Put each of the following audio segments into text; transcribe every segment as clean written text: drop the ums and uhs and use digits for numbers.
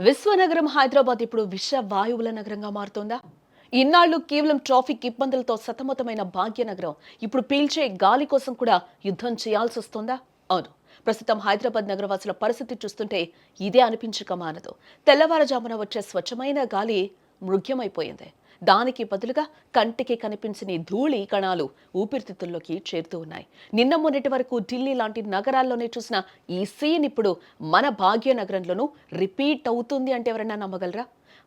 విశ్వనగరం హైదరాబాద్ ఇప్పుడు విశ్వ వాయువుల నగరంగా మారుతోందా? ఇన్నాళ్లు కేవలం ట్రాఫిక్ ఇబ్బందులతో సతమతమైన భాగ్యనగరం ఇప్పుడు పీల్చే గాలి కోసం కూడా యుద్ధం చేయాల్సి వస్తోందా? అవును. ప్రస్తుతం హైదరాబాద్ నగరవాసుల పరిస్థితి చూస్తుంటే ఇదే అనిపించక మానదు. తెల్లవారుజామున వచ్చే స్వచ్ఛమైన గాలి మృగ్యమైపోయింది. దానికి బదులుగా కంటికి కనిపించని ధూళి కణాలు ఊపిరితిత్తుల్లోకి చేరుతూ ఉన్నాయి. నిన్న మొన్నటి వరకు ఢిల్లీ లాంటి నగరాల్లోనే చూసిన ఈ సీన్ ఇప్పుడు మన భాగ్యనగరంలోనూ రిపీట్ అవుతుంది అంటే ఎవరన్నా నమ్మగలరా?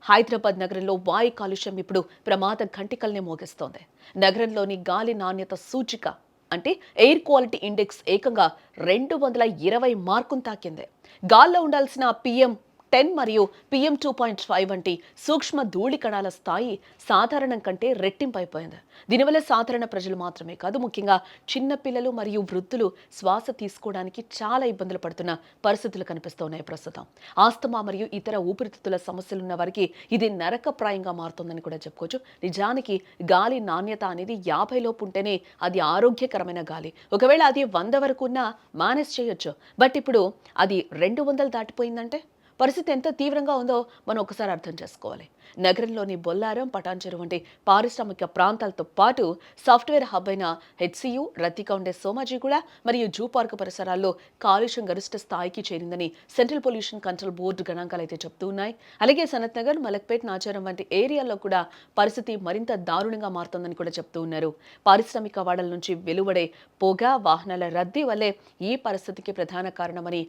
హైదరాబాద్ నగరంలో వాయు కాలుష్యం ఇప్పుడు ప్రమాద ఘంటికల్ని మోగిస్తోంది. నగరంలోని గాలి నాణ్యత సూచిక అంటే ఎయిర్ క్వాలిటీ ఇండెక్స్ ఏకంగా 220 మార్కును తాకింది. గాల్లో ఉండాల్సిన PM10 మరియు PM2.5 వంటి సూక్ష్మ ధూళి కణాల స్థాయి సాధారణం కంటే రెట్టింపైపోయింది. దీనివల్ల సాధారణ ప్రజలు మాత్రమే కాదు, ముఖ్యంగా చిన్న పిల్లలు మరియు వృద్ధులు శ్వాస తీసుకోవడానికి చాలా ఇబ్బందులు పడుతున్న పరిస్థితులు కనిపిస్తున్నాయి ప్రస్తుతం. ఆస్తమా మరియు ఇతర ఊపిరితిత్తుల సమస్యలున్న వారికి ఇది నరకప్రాయంగా మారుతుందని కూడా చెప్పుకోవచ్చు. నిజానికి గాలి నాణ్యత అనేది 50 లోపు ఉంటేనే అది ఆరోగ్యకరమైన గాలి. ఒకవేళ అది 100 వరకు ఉన్నా మేనేజ్ చేయొచ్చు. బట్ ఇప్పుడు అది 200 దాటిపోయిందంటే పరిస్థితి ఎంత తీవ్రంగా ఉందో మనం ఒకసారి అర్థం చేసుకోవాలి. నగరంలోని బొల్లారం, పటాన్చెరు వంటి పారిశ్రామిక ప్రాంతాలతో పాటు సాఫ్ట్వేర్ హబ్ అయిన HCU, రద్దీగా ఉండే సోమాజిగూడ మరియు జూ పార్క్ పరిసరాల్లో కాలుష్యం గరిష్ట స్థాయికి చేరిందని సెంట్రల్ పొల్యూషన్ కంట్రోల్ బోర్డు గణాంకాలు అయితే చెప్తూ ఉన్నాయి. అలాగే సనత్ నగర్, మలక్పేట్, నాచారం వంటి ఏరియాల్లో కూడా పరిస్థితి మరింత దారుణంగా మారుతోందని కూడా చెప్తూ ఉన్నారు. పారిశ్రామిక వాడల నుంచి వెలువడే పొగ, వాహనాల రద్దీ వల్లే ఈ పరిస్థితికి ప్రధాన కారణమని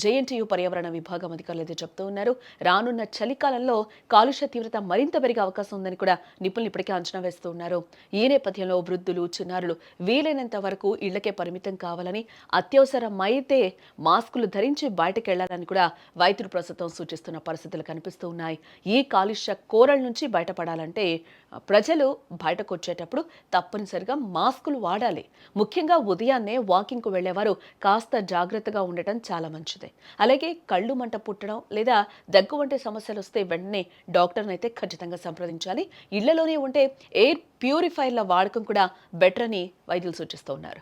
JNTU పర్యావరణ విభాగం అధికారులు అయితే చెప్తూ ఉన్నారు. రానున్న చలికాలంలో కాలుష్య తీవ్రత మరింత పెరిగే అవకాశం ఉందని కూడా నిపుణులు ఇప్పటికే అంచనా వేస్తూ ఉన్నారు. ఈ నేపథ్యంలో వృద్ధులు, చిన్నారులు వీలైనంత వరకు ఇళ్లకే పరిమితం కావాలని, అత్యవసరమైతే మాస్కులు ధరించి బయటకు వెళ్లాలని కూడా వైద్యులు ప్రస్తుతం సూచిస్తున్న పరిస్థితులు కనిపిస్తూ ఉన్నాయి. ఈ కాలుష్య కోరల నుంచి బయటపడాలంటే ప్రజలు బయటకు వచ్చేటప్పుడు తప్పనిసరిగా మాస్కులు వాడాలి. ముఖ్యంగా ఉదయాన్నే వాకింగ్కు వెళ్లేవారు కాస్త జాగ్రత్తగా ఉండటం చాలా మంచిది. అలాగే కళ్ళు మంట పుట్టడం లేదా దగ్గు వంటి సమస్యలు వస్తే వెంటనే డాక్టర్ని అయితే ఖచ్చితంగా సంప్రదించాలి. ఇళ్లలోనే ఉంటే ఎయిర్ ప్యూరిఫైర్ల వాడకం కూడా బెటర్ అని వైద్యులు సూచిస్తూ ఉన్నారు.